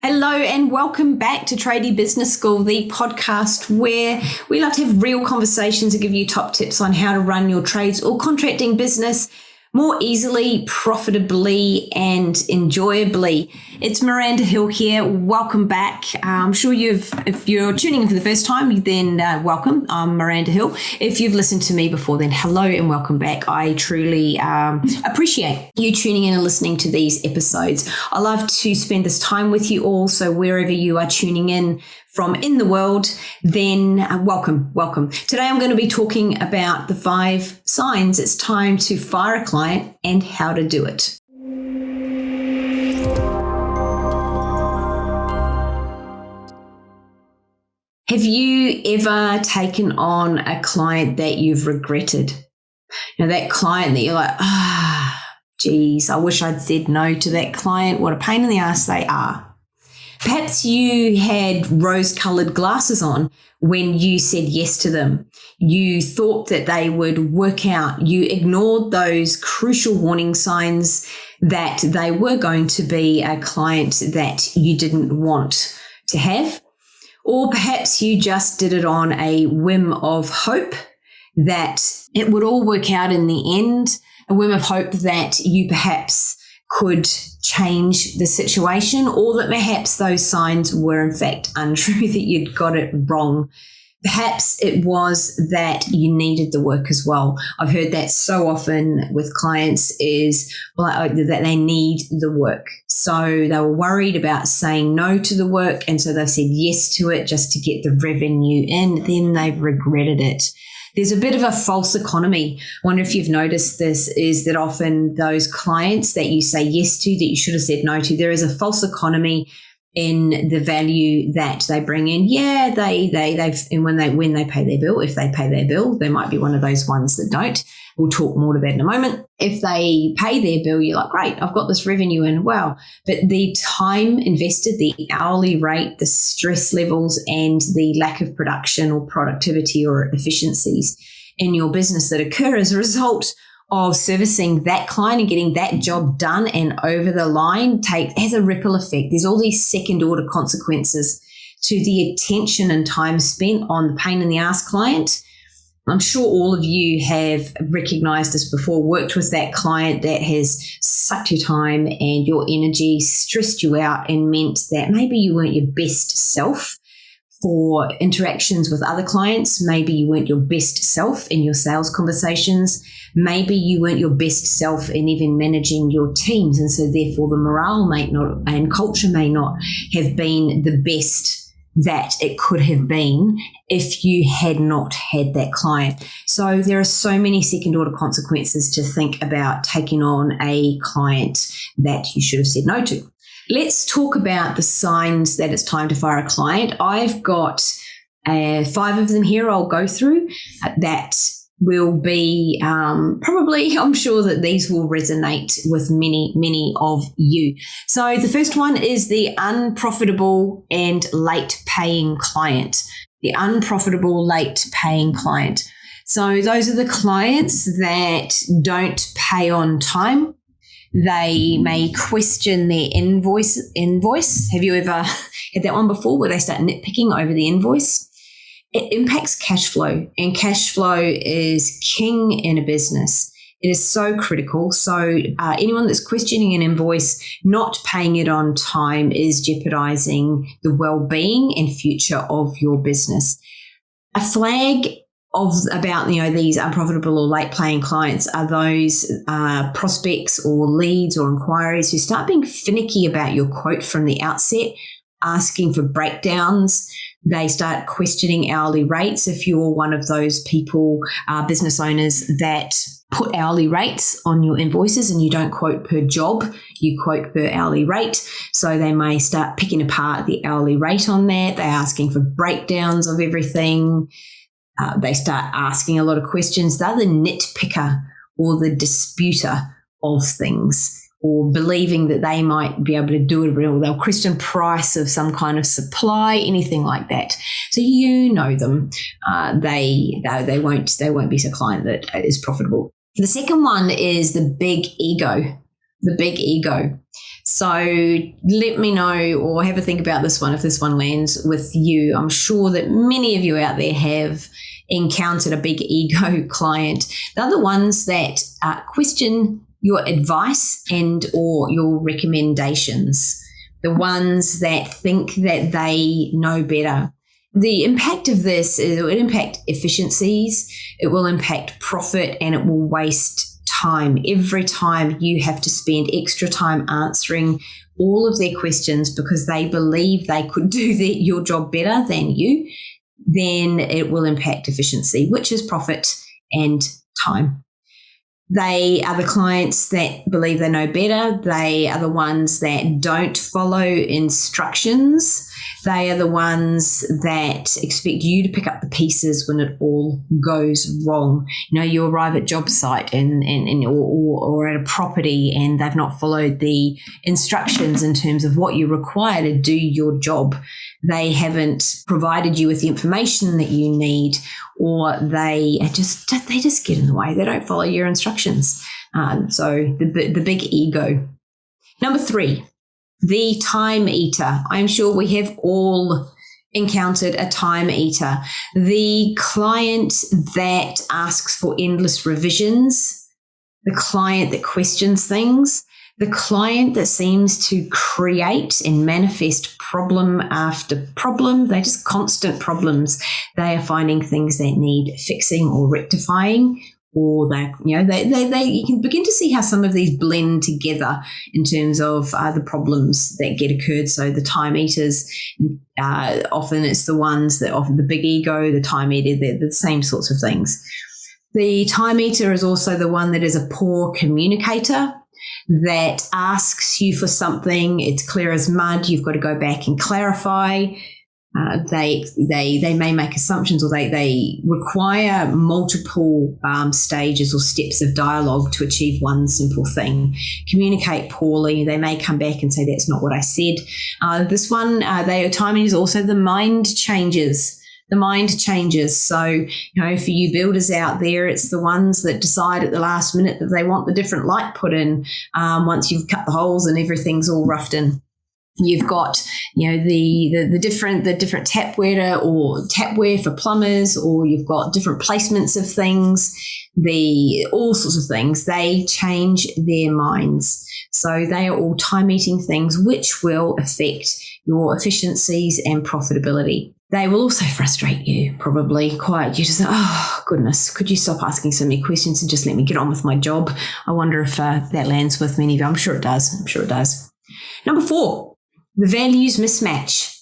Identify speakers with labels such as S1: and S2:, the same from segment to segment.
S1: Hello and welcome back to Tradie Business School, the podcast where we love to have real conversations and give you top tips on how to run your trades or contracting business more easily, profitably and enjoyably. It's Miranda Hill here. Welcome back. I'm sure if you're tuning in for the first time, then welcome. I'm Miranda Hill. If you've listened to me before, then hello and welcome back. I truly appreciate you tuning in and listening to these episodes. I love to spend this time with you all. So wherever you are tuning in from in the world, then welcome. Today I'm going to be talking about the 5 signs it's time to fire a client and how to do it. Have you ever taken on a client that you've regretted? That client that you're like, geez, I wish I'd said no to that client. What a pain in the ass they are. Perhaps you had rose-colored glasses on when you said yes to them. You thought that they would work out. You ignored those crucial warning signs that they were going to be a client that you didn't want to have. Or perhaps you just did it on a whim of hope that it would all work out in the end, a whim of hope that you perhaps could change the situation, or that perhaps those signs were in fact untrue, that you'd got it wrong. Perhaps it was that you needed the work as well. I've heard that so often with clients is that they need the work. So they were worried about saying no to the work, and so they've said yes to it just to get the revenue in. Then they've regretted it. There's a bit of a false economy. I wonder if you've noticed this, is that often those clients that you say yes to that you should have said no to, there is a false economy in the value that they bring in. Yeah, and when they pay their bill, if they pay their bill, they might be one of those ones that don't. We'll talk more to that in a moment. If they pay their bill, you're like, great, I've got this revenue in, wow. But the time invested, the hourly rate, the stress levels, and the lack of production or productivity or efficiencies in your business that occur as a result of servicing that client and getting that job done and over the line has a ripple effect. There's all these second order consequences to the attention and time spent on the pain in the ass client. I'm sure all of you have recognized this before, worked with that client that has sucked your time and your energy, stressed you out, and meant that maybe you weren't your best self for interactions with other clients. Maybe you weren't your best self in your sales conversations. Maybe you weren't your best self in even managing your teams. And so therefore the morale may not and culture may not have been the best that it could have been if you had not had that client. So there are so many second order consequences to think about taking on a client that you should have said no to. Let's talk about the signs that it's time to fire a client. I've got 5 of them here I'll go through that will be probably, I'm sure that these will resonate with many of you. So the first one is the unprofitable and late paying client. The unprofitable late paying client. So those are the clients that don't pay on time. They may question their invoice. Have you ever had that one before where they start nitpicking over the invoice? It impacts cash flow, and cash flow is king in a business. It is so critical. So anyone that's questioning an invoice, not paying it on time, is jeopardizing the well-being and future of your business. A flag about these unprofitable or late paying clients are those prospects or leads or inquiries who start being finicky about your quote from the outset, asking for breakdowns. They start questioning hourly rates. If you're one of those people, business owners that put hourly rates on your invoices and you don't quote per job, you quote per hourly rate. So they may start picking apart the hourly rate on that. They're asking for breakdowns of everything. They start asking a lot of questions. They're the nitpicker or the disputer of things, or believing that they might be able to do it, or they'll question price of some kind of supply, anything like that. So you know them. They won't be a client that is profitable. The second one is the big ego. The big ego. So let me know or have a think about this one if this one lands with you. I'm sure that many of you out there have encountered a big ego client. They're the ones that question your advice and or your recommendations, the ones that think that they know better. The impact of this is it will impact efficiencies, it will impact profit, and it will waste time. Every time you have to spend extra time answering all of their questions because they believe they could do your job better than you, then it will impact efficiency, which is profit and time. They are the clients that believe they know better. They are the ones that don't follow instructions. They are the ones that expect you to pick up the pieces when it all goes wrong. You arrive at job site or at a property and they've not followed the instructions in terms of what you require to do your job. They haven't provided you with the information that you need, or they just get in the way. They don't follow your instructions. So the big ego. Number 3, the time eater. I'm sure we have all encountered a time eater. The client that asks for endless revisions, the client that questions things, the client that seems to create and manifest problem after problem. They're just constant problems. They are finding things that need fixing or rectifying, or you can begin to see how some of these blend together in terms of the problems that get occurred. So the time eaters, often it's the ones that often the big ego, the time eater, they're the same sorts of things. The time eater is also the one that is a poor communicator, that asks you for something, it's clear as mud, you've got to go back and clarify. They may make assumptions, or they require multiple stages or steps of dialogue to achieve one simple thing. Communicate poorly. They may come back and say, that's not what I said. This one, timing is also the mind changes. The mind changes. So, for you builders out there, it's the ones that decide at the last minute that they want the different light put in once you've cut the holes and everything's all roughed in. You've got, the different tapware for plumbers, or you've got different placements of things, all sorts of things. They change their minds. So they are all time-eating things which will affect your efficiencies and profitability. They will also frustrate you, probably quite. You just say, oh, goodness, could you stop asking so many questions and just let me get on with my job? I wonder if that lands with many of you. I'm sure it does. Number 4, the values mismatch.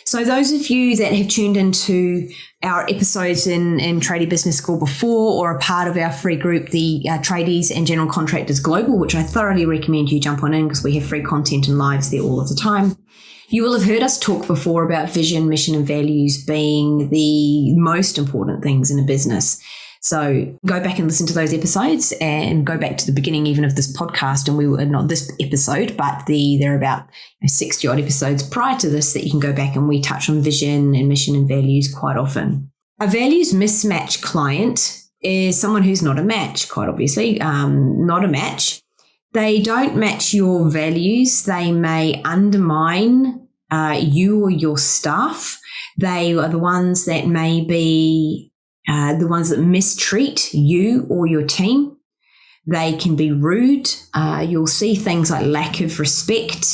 S1: So those of you that have tuned into our episodes in Tradie Business School before, or a part of our free group, the Tradies and General Contractors Global, which I thoroughly recommend you jump on in because we have free content and lives there all of the time. You will have heard us talk before about vision, mission, and values being the most important things in a business. So go back and listen to those episodes, and go back to the beginning even of this podcast. And we were not this episode, but there are about 60 odd episodes prior to this that you can go back, and we touch on vision and mission and values quite often. A values mismatch client is someone who's not a match, quite obviously, not a match. They don't match your values. They may undermine you or your staff. They are the ones that may be the ones that mistreat you or your team. They can be rude. You'll see things like lack of respect.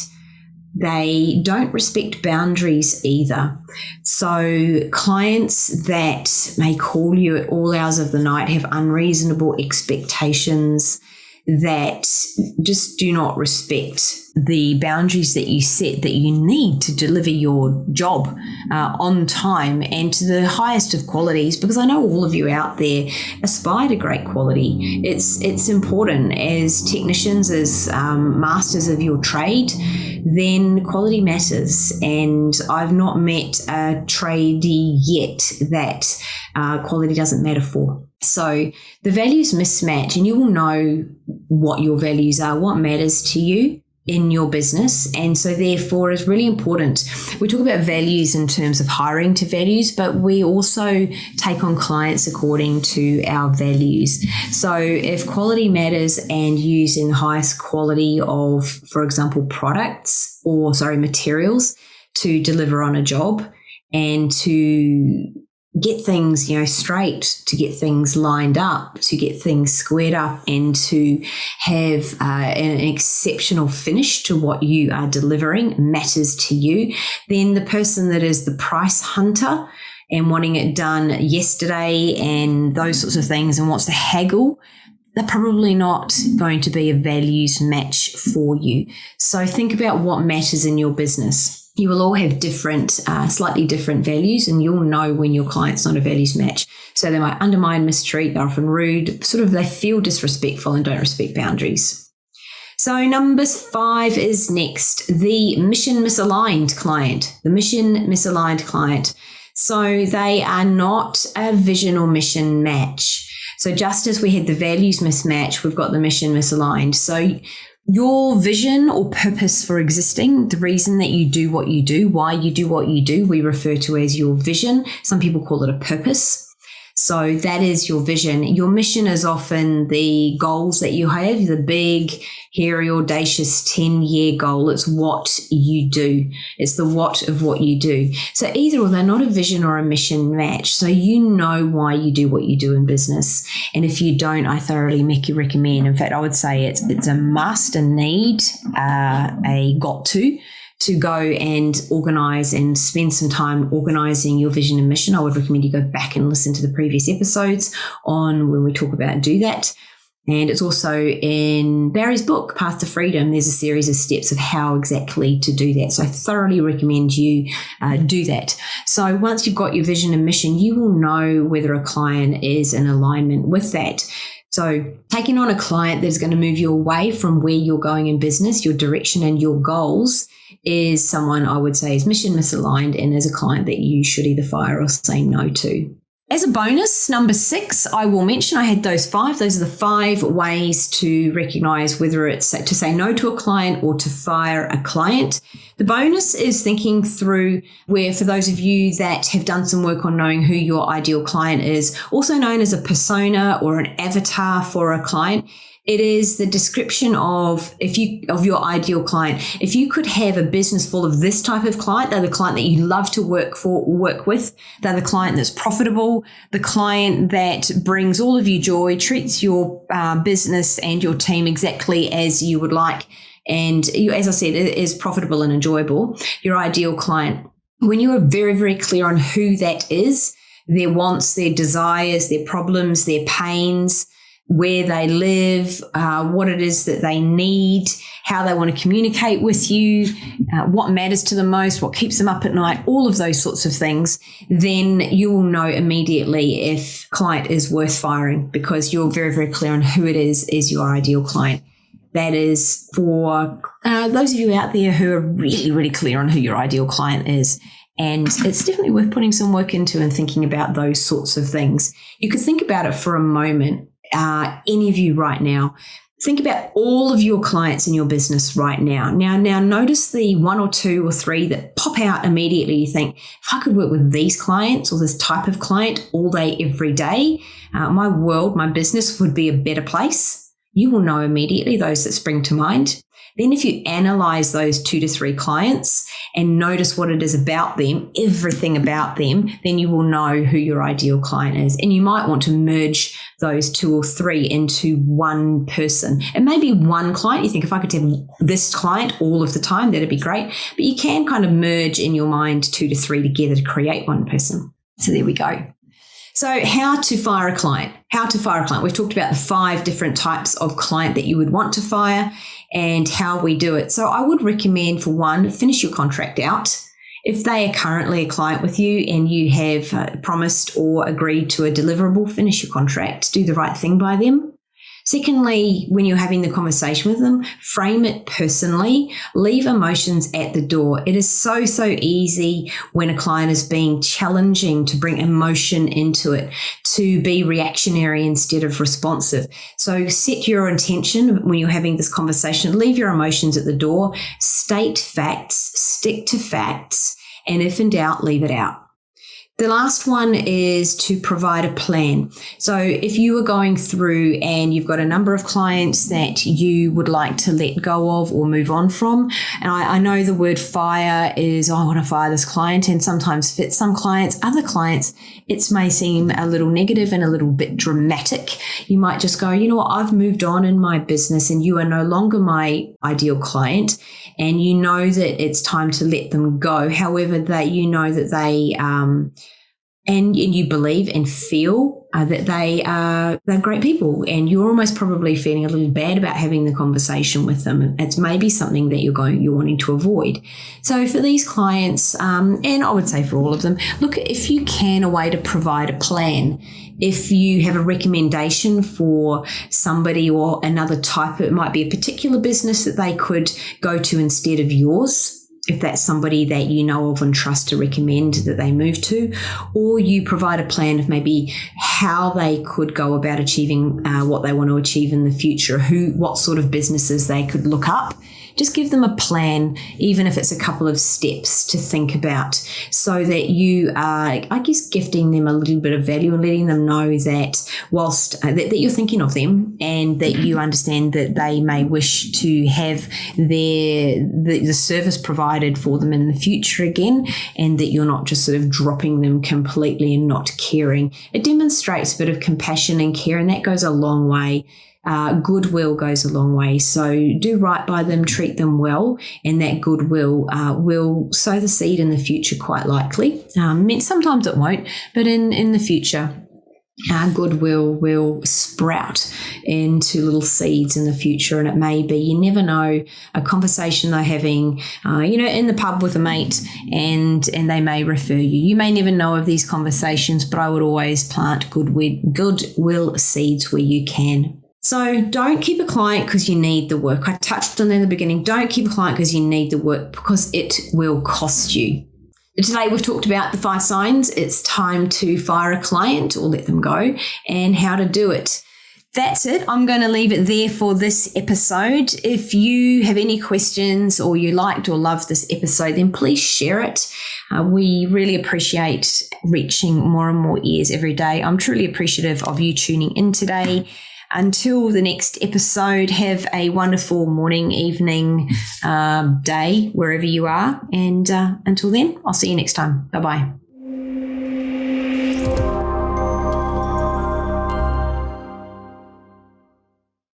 S1: They don't respect boundaries either. So clients that may call you at all hours of the night have unreasonable expectations, that just do not respect the boundaries that you set, that you need to deliver your job on time and to the highest of qualities, because I know all of you out there aspire to great quality. It's important as technicians, as masters of your trade, then quality matters. And I've not met a tradie yet that quality doesn't matter for. So the values mismatch, and you will know what your values are, what matters to you. in your business. And so therefore it's really important. We talk about values in terms of hiring to values, but we also take on clients according to our values. So if quality matters and using the highest quality of, for example, materials to deliver on a job and to get things, straight, to get things lined up, to get things squared up, and to have an exceptional finish to what you are delivering matters to you, then the person that is the price hunter and wanting it done yesterday and those sorts of things and wants to haggle, they're probably not going to be a values match for you. So think about what matters in your business. You will all have different, slightly different values, and you'll know when your client's not a values match. So they might undermine, mistreat, they're often rude, they feel disrespectful and don't respect boundaries. So number 5 is next, the mission misaligned client. The mission misaligned client. So they are not a vision or mission match. So just as we had the values mismatch, we've got the mission misaligned. So your vision or purpose for existing, the reason that you do what you do, why you do what you do, we refer to as your vision. Some people call it a purpose. So that is your vision. Your mission is often the goals that you have, the big, hairy, audacious 10-year goal. It's what you do. It's the what of what you do. So either or, they're not a vision or a mission match. So you know why you do what you do in business. And if you don't, I thoroughly recommend. In fact, I would say it's a must, a need, a got to go and organize and spend some time organizing your vision and mission. I would recommend you go back and listen to the previous episodes on when we talk about do that. And it's also in Barry's book, Path to Freedom. There's a series of steps of how exactly to do that. So I thoroughly recommend you do that. So once you've got your vision and mission, you will know whether a client is in alignment with that. So taking on a client that's going to move you away from where you're going in business, your direction and your goals, is someone I would say is mission misaligned and is a client that you should either fire or say no to. As a bonus, number 6, I will mention I had those 5. Those are the 5 ways to recognize whether it's to say no to a client or to fire a client. The bonus is thinking through where, for those of you that have done some work on knowing who your ideal client is, also known as a persona or an avatar for a client, it is the description of your ideal client. If you could have a business full of this type of client, they're the client that you love to work with. They're the client that's profitable, the client that brings all of you joy, treats your business and your team exactly as you would like. And as I said, it is profitable and enjoyable. Your ideal client. When you are very, very clear on who that is, their wants, their desires, their problems, their pains, where they live, what it is that they need, how they want to communicate with you, what matters to them most, what keeps them up at night, all of those sorts of things, then you will know immediately if client is worth firing because you're very, very clear on who it is your ideal client. That is for those of you out there who are really, really clear on who your ideal client is. And it's definitely worth putting some work into and thinking about those sorts of things. You could think about it for a moment. Any of you right now, think about all of your clients in your business right now. Now notice the 1 or 2 or 3 that pop out immediately. You think, if I could work with these clients or this type of client all day, every day, my world, my business would be a better place. You will know immediately those that spring to mind. Then if you analyze those 2 to 3 clients and notice what it is about them, everything about them, then you will know who your ideal client is. And you might want to merge those 2 or 3 into one person. It may be one client. You think, if I could have this client all of the time, that'd be great. But you can kind of merge in your mind 2 to 3 together to create one person. So there we go. So how to fire a client. We've talked about the 5 different types of client that you would want to fire and how we do it. So I would recommend, for one, finish your contract out. If they are currently a client with you and you have promised or agreed to a deliverable, finish your contract. Do the right thing by them. Secondly, when you're having the conversation with them, frame it personally, leave emotions at the door. It is so easy when a client is being challenging to bring emotion into it, to be reactionary instead of responsive. So set your intention when you're having this conversation, leave your emotions at the door, state facts, stick to facts, and if in doubt, leave it out. The last one is to provide a plan. So if you are going through and you've got a number of clients that you would like to let go of or move on from, and I know the word fire is, I want to fire this client, and sometimes fits some clients. Other clients, it may seem a little negative and a little bit dramatic. You might just go, you know what, I've moved on in my business and you are no longer my ideal client, and you know that it's time to let them go. However, you know that they and you believe and feel that they're great people, and you're almost probably feeling a little bad about having the conversation with them. It's maybe something that you're wanting to avoid. So for these clients, and I would say for all of them, look, if you can, a way to provide a plan. If you have a recommendation for somebody or another type, it might be a particular business that they could go to instead of yours, if that's somebody that you know of and trust to recommend that they move to, or you provide a plan of maybe how they could go about achieving what they want to achieve in the future, what sort of businesses they could look up. Just give them a plan, even if it's a couple of steps to think about, so that you are, I guess, gifting them a little bit of value and letting them know that whilst that you're thinking of them and that you understand that they may wish to have the service provided for them in the future again, and that you're not just sort of dropping them completely and not caring. It demonstrates a bit of compassion and care, and that goes a long way. Goodwill goes a long way. So do right by them, treat them well, and that goodwill will sow the seed in the future, quite likely. Sometimes it won't, but in the future, goodwill will sprout into little seeds in the future. And it may be, you never know, a conversation they're having, in the pub with a mate, and they may refer you. You may never know of these conversations, but I would always plant goodwill seeds where you can. So don't keep a client because you need the work. I touched on that in the beginning. Don't keep a client because you need the work, because it will cost you. Today we've talked about the 5 signs. It's time to fire a client or let them go, and how to do it. That's it. I'm going to leave it there for this episode. If you have any questions or you liked or loved this episode, then please share it. We really appreciate reaching more and more ears every day. I'm truly appreciative of you tuning in today. Until the next episode, have a wonderful morning, evening, day, wherever you are. And until then, I'll see you next time. Bye-bye.